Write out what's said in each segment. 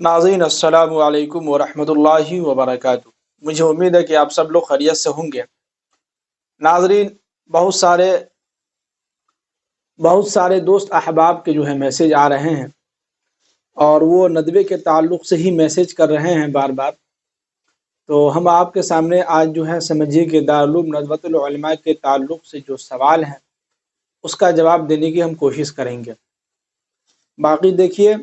नाज़रीन अस्सलामु अलैकुम वरहमतुल्लाहि वबरकातुहू। मुझे उम्मीद है कि आप सब लोग खैरियत से होंगे। नाज़रीन, बहुत सारे दोस्त अहबाब के जो है मैसेज आ रहे हैं और वो नदवे के ताल्लुक़ से ही मैसेज कर रहे हैं बार बार। तो हम आपके सामने आज जो है समझिए कि दारुल उलूम नदवतुल उलमा के ताल्लुक़ से जो सवाल हैं उसका जवाब देने की हम कोशिश करेंगे। बाकी देखिए,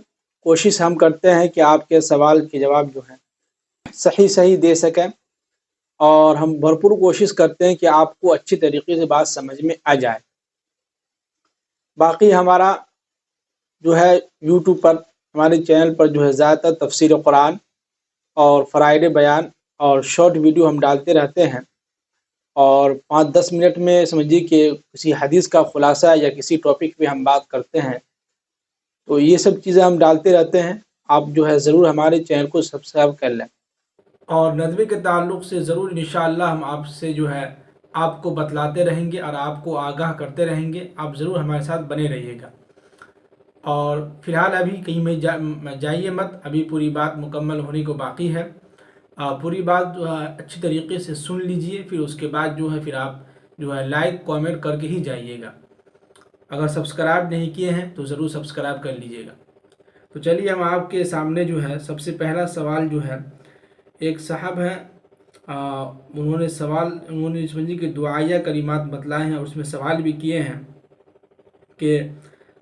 कोशिश हम करते हैं कि आपके सवाल के जवाब जो हैं सही सही दे सकें और हम भरपूर कोशिश करते हैं कि आपको अच्छी तरीके से बात समझ में आ जाए। बाकी हमारा जो है यूट्यूब पर हमारे चैनल पर जो है ज़्यादातर तफसीर कुरान और फ़राइड बयान और शॉर्ट वीडियो हम डालते रहते हैं और 5-10 मिनट में समझिए कि किसी हदीस का खुलासा या किसी टॉपिक पे हम बात करते हैं। तो ये सब चीज़ें हम डालते रहते हैं। आप जो है ज़रूर हमारे चैनल को सब्सक्राइब कर लें और नदवे के ताल्लुक़ से ज़रूर इंशाअल्लाह हम आपसे जो है आपको बतलाते रहेंगे और आपको आगाह करते रहेंगे। आप ज़रूर हमारे साथ बने रहिएगा। और फ़िलहाल अभी कहीं में जाइए मत, अभी पूरी बात मुकम्मल होने को बाकी है। पूरी बात जो है अच्छी तरीके से सुन लीजिए, फिर उसके बाद जो है फिर आप जो है लाइक कमेंट करके ही जाइएगा। अगर सब्सक्राइब नहीं किए हैं तो ज़रूर सब्सक्राइब कर लीजिएगा। तो चलिए हम आपके सामने जो है सबसे पहला सवाल जो है एक साहब हैं, उन्होंने समझिए कि दुआया कलिमात बतलाए हैं और उसमें सवाल भी किए हैं कि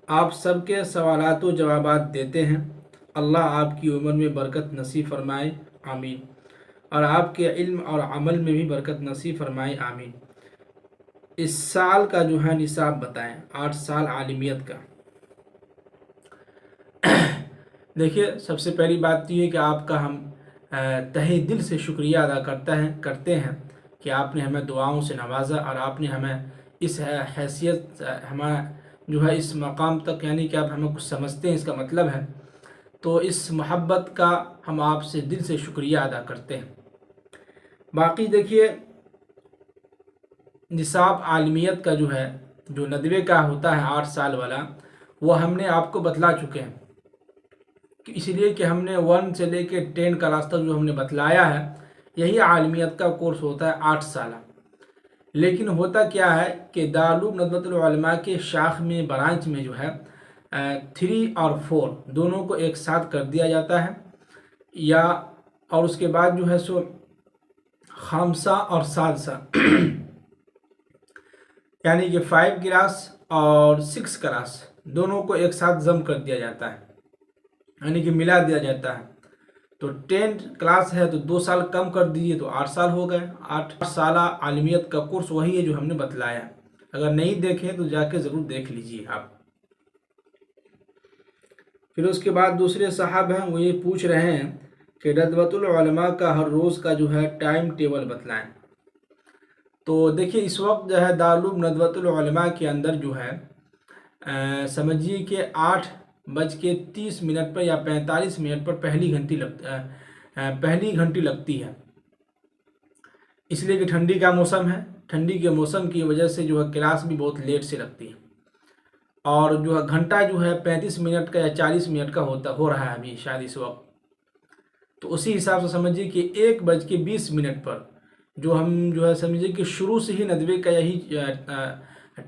आप सबके सवालात व जवाबात देते हैं, अल्लाह आपकी उम्र में बरकत नसीब फरमाए, आमीन, और आपके इल्म और अमल में भी बरकत नसीब फरमाए, आमीन। इस साल का जो है निसाब बताएं, 8 साल आलिमियत का। देखिए, सबसे पहली बात तो ये कि आपका हम तहे दिल से शुक्रिया अदा करते हैं कि आपने हमें दुआओं से नवाजा और आपने हमें इस हैसियत हमें जो है इस मकाम तक, यानी कि आप हमें कुछ समझते हैं इसका मतलब है, तो इस मोहब्बत का हम आपसे दिल से शुक्रिया अदा करते हैं। बाकी देखिए, निसाब आलमियत का जो नदवे का होता है 8 साल वाला, वो हमने आपको बतला चुके हैं, इसलिए कि हमने 1 से लेके 10 क्लास तक जो हमने बतलाया है यही आलमियत का कोर्स होता है 8 साल। लेकिन होता क्या है कि दारुल उलूम नदवतुल उलमा के शाख में ब्रांच में जो है 3 और 4 दोनों को एक साथ कर दिया जाता है, या और उसके बाद जो है सो खामसा और सादसा यानी कि 5 क्लास और 6 क्लास दोनों को एक साथ जम कर दिया जाता है, यानी कि मिला दिया जाता है। तो 10 क्लास है तो 2 साल कम कर दीजिए तो 8 साल हो गए। 8 साल आलमियत का कोर्स वही है जो हमने बतलाया। अगर नहीं देखे तो जाके ज़रूर देख लीजिए आप। फिर उसके बाद दूसरे साहब हैं, वो ये पूछ रहे हैं कि नदवतुल उलमा का हर रोज़ का जो है टाइम टेबल बतलाएं। तो देखिए, इस वक्त जो है दारुल उलूम नदवतुल उलमा के अंदर जो है समझिए कि 8:30 पर या 45 मिनट पर पहली घंटी लगती है, इसलिए कि ठंडी का मौसम है। ठंडी के मौसम की वजह से जो है क्लास भी बहुत लेट से लगती है, और जो है घंटा जो है 35 मिनट का या 40 मिनट का हो रहा है अभी शायद इस वक्त। तो उसी हिसाब से समझिए कि 1:20 पर जो हम जो है समझिए कि शुरू से ही नदवे का यही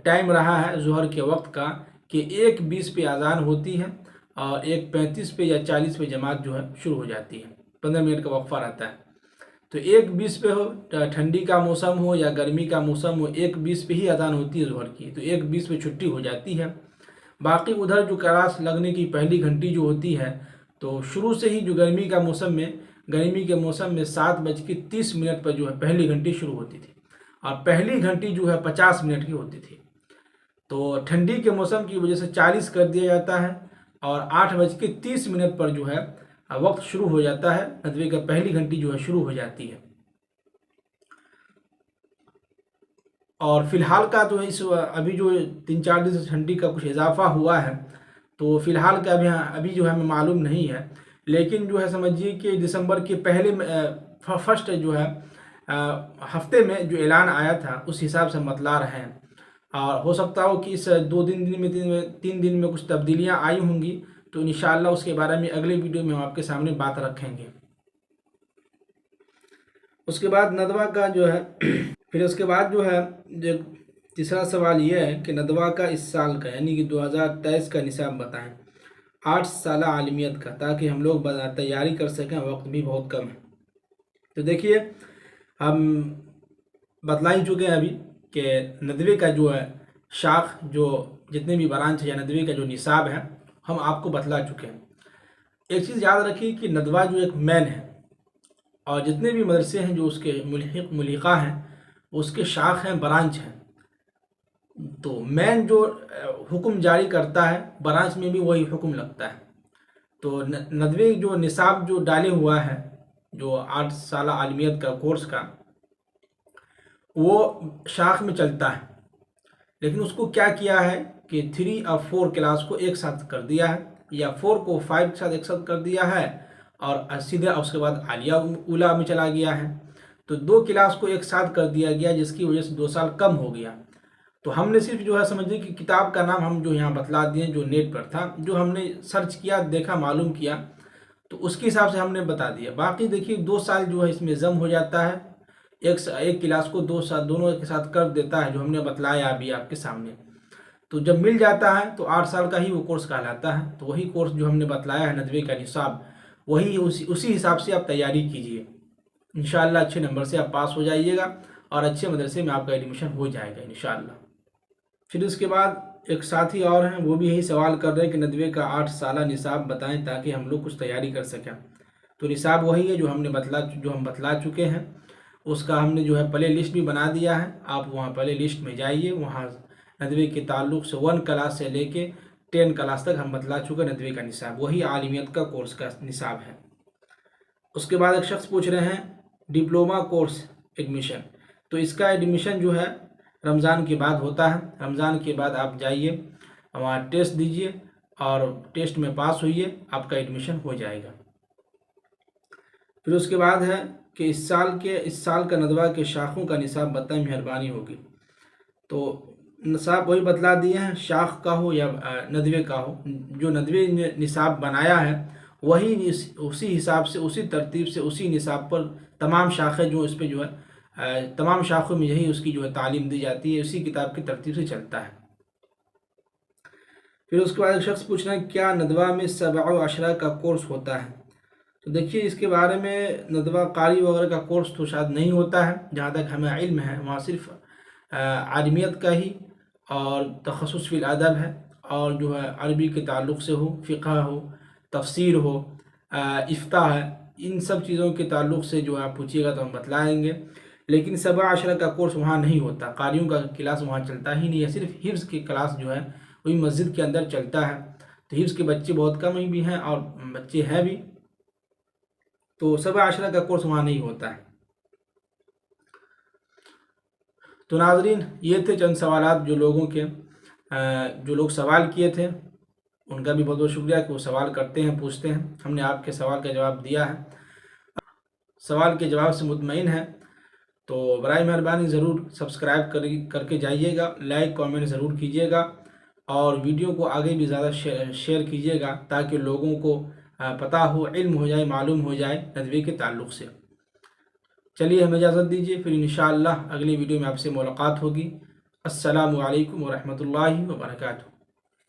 टाइम रहा है ज़ोहर के वक्त का, कि 1:20 पे अज़ान होती है और 1:35 पे या 40 पे जमात जो है शुरू हो जाती है। 15 मिनट का वक्फा रहता है। तो 1:20 पे हो, ठंडी का मौसम हो या गर्मी का मौसम हो, 1:20 पे ही अज़ान होती है ज़ोहर की, तो 1:20 पे छुट्टी हो जाती है। बाकी उधर जो क्लास लगने की पहली घंटी जो होती है, तो शुरू से ही जो गर्मी के मौसम में 7:30 पर जो है पहली घंटी शुरू होती थी, और पहली घंटी जो है 50 मिनट की होती थी। तो ठंडी के मौसम की वजह से 40 कर दिया जाता है, और 8:30 पर जो है वक्त शुरू हो जाता है, नदवे का पहली घंटी जो है शुरू हो जाती है। और फिलहाल का तो इस अभी जो 3-4 दिन से ठंडी का कुछ इजाफा हुआ है, तो फिलहाल का अभी जो है हमें मालूम नहीं है। लेकिन जो है समझिए कि दिसंबर के पहले फर्स्ट जो है हफ्ते में जो ऐलान आया था उस हिसाब से हम बतला रहे हैं। और हो सकता हो कि इस 2 दिन में 3 दिन में कुछ तब्दीलियां आई होंगी, تو انشاءاللہ اس کے بارے میں اگلے ویڈیو میں ہم آپ کے سامنے بات رکھیں گے۔ اس کے بعد ندوہ کا جو ہے پھر اس کے بعد جو ہے تیسرا سوال یہ ہے کہ ندوہ کا اس سال کا یعنی کہ 2023 کا نصاب بتائیں 8 سالہ عالمیت کا، تاکہ ہم لوگ تیاری کر سکیں، وقت بھی بہت کم ہے۔ تو دیکھیے ہم بتلا ہی چکے ہیں ابھی کہ ندوے کا جو ہے شاخ، جو جتنے بھی برانچ ہے یا ندوے کا جو نصاب ہے ہم آپ کو بتلا چکے ہیں۔ ایک چیز یاد رکھیے کہ ندوہ جو ایک مین ہے، اور جتنے بھی مدرسے ہیں جو اس کے ملحقہ ہیں اس کے شاخ ہیں، برانچ ہیں۔ تو مین جو حکم جاری کرتا ہے برانچ میں بھی وہی حکم لگتا ہے۔ تو ندوے جو نصاب جو ڈالے ہوا ہے جو 8 سالہ عالمیت کا کورس کا، وہ شاخ میں چلتا ہے، لیکن اس کو کیا کیا ہے کہ 3 اور 4 کلاس کو ایک ساتھ کر دیا ہے، یا 4 کو 5 کے ساتھ ایک ساتھ کر دیا ہے، اور سیدھا اس کے بعد عالیہ اولیٰ میں چلا گیا ہے۔ تو 2 کلاس کو ایک ساتھ کر دیا گیا، جس کی وجہ سے 2 سال کم ہو گیا۔ تو ہم نے صرف جو ہے سمجھے کہ کتاب کا نام ہم جو یہاں بتلا دیے جو نیٹ پر تھا، جو ہم نے سرچ کیا، دیکھا، معلوم کیا، تو اس کے حساب سے ہم نے بتا دیا۔ باقی دیکھیے 2 سال جو ہے اس میں ضم ہو جاتا ہے، ایک کلاس کو 2 سال دونوں کے ساتھ کر دیتا ہے، جو ہم نے بتلایا ابھی آپ کے سامنے۔ تو جب مل جاتا ہے تو 8 سال کا ہی وہ کورس کہلاتا ہے۔ تو وہی کورس جو ہم نے بتلایا ہے ندوے کا نصاب، وہی اسی حساب سے آپ تیاری کیجئے، انشاءاللہ اچھے نمبر سے آپ پاس ہو جائیے گا، اور اچھے مدرسے میں آپ کا ایڈمیشن ہو جائے گا انشاءاللہ۔ پھر اس کے بعد ایک ساتھی اور ہیں، وہ بھی یہی سوال کر رہے ہیں کہ ندوے کا 8 سالہ نصاب بتائیں تاکہ ہم لوگ کچھ تیاری کر سکیں۔ تو نصاب وہی ہے جو ہم بتلا چکے ہیں۔ اس کا ہم نے جو ہے پلے لسٹ بھی بنا دیا ہے، آپ وہاں پلے لسٹ میں جائیے، وہاں ندوے کے تعلق سے 1 کلاس سے لے کے 10 کلاس تک ہم بتلا چکے ندوے کا نصاب، وہی عالمیت کا کورس کا نصاب ہے۔ اس کے بعد ایک شخص پوچھ رہے ہیں ڈپلومہ کورس ایڈمیشن، تو اس کا ایڈمیشن جو ہے رمضان کے بعد ہوتا ہے۔ رمضان کے بعد آپ جائیے، وہاں ٹیسٹ دیجئے، اور ٹیسٹ میں پاس ہوئیے، آپ کا ایڈمیشن ہو جائے گا۔ پھر اس کے بعد ہے کہ اس سال کا ندوہ کے شاخوں کا نصاب بتائیں، مہربانی ہوگی۔ تو نصاب وہی بتلا دیے ہیں، شاخ کا ہو یا ندوے کا ہو، جو ندوے نے نصاب بنایا ہے وہی اسی حساب سے، اسی ترتیب سے، اسی نصاب پر تمام شاخیں جو اس پہ جو ہے تمام شاخوں میں یہی اس کی جو ہے تعلیم دی جاتی ہے، اسی کتاب کی ترتیب سے چلتا ہے۔ پھر اس کے بعد ایک شخص پوچھ رہے ہیں کیا ندوہ میں 7 و 10 کا کورس ہوتا ہے؟ تو دیکھیے اس کے بارے میں ندوہ قاری وغیرہ کا کورس تو شاید نہیں ہوتا ہے، جہاں تک ہمیں علم ہے، وہاں صرف عالمیت کا ہی اور تخصص فی الادب ہے، اور جو ہے عربی کے تعلق سے ہو، فقہ ہو، تفسیر ہو، افتاء ہے، ان سب چیزوں کے تعلق سے جو آپ پوچھیے گا تو ہم بتلائیں گے۔ لیکن 7 و 10 کا کورس وہاں نہیں ہوتا، قاریوں کا کلاس وہاں چلتا ہی نہیں ہے، صرف حفظ کی کلاس جو ہے وہی مسجد کے اندر چلتا ہے۔ تو حفظ کے بچے بہت کم ہی بھی ہیں، اور بچے ہیں بھی، تو 7 و 10 کا کورس وہاں نہیں ہوتا ہے۔ تو ناظرین یہ تھے چند سوالات جو لوگ سوال کیے تھے، ان کا بھی بہت بہت شکریہ کہ وہ سوال کرتے ہیں، پوچھتے ہیں۔ ہم نے آپ کے سوال کا جواب دیا ہے، سوال کے جواب سے مطمئن ہے، تو برائے مہربانی ضرور سبسکرائب کر کے جائیے گا، لائک کامنٹ ضرور کیجیے گا، اور ویڈیو کو آگے بھی زیادہ شیئر کیجیے گا تاکہ لوگوں کو پتہ ہو، علم ہو جائے، معلوم ہو جائے ندوے کے تعلق سے۔ چلیے ہمیں اجازت دیجیے، پھر انشاءاللہ اگلی ویڈیو میں آپ سے ملاقات ہوگی۔ السلام علیکم ورحمۃ اللہ وبرکاتہ۔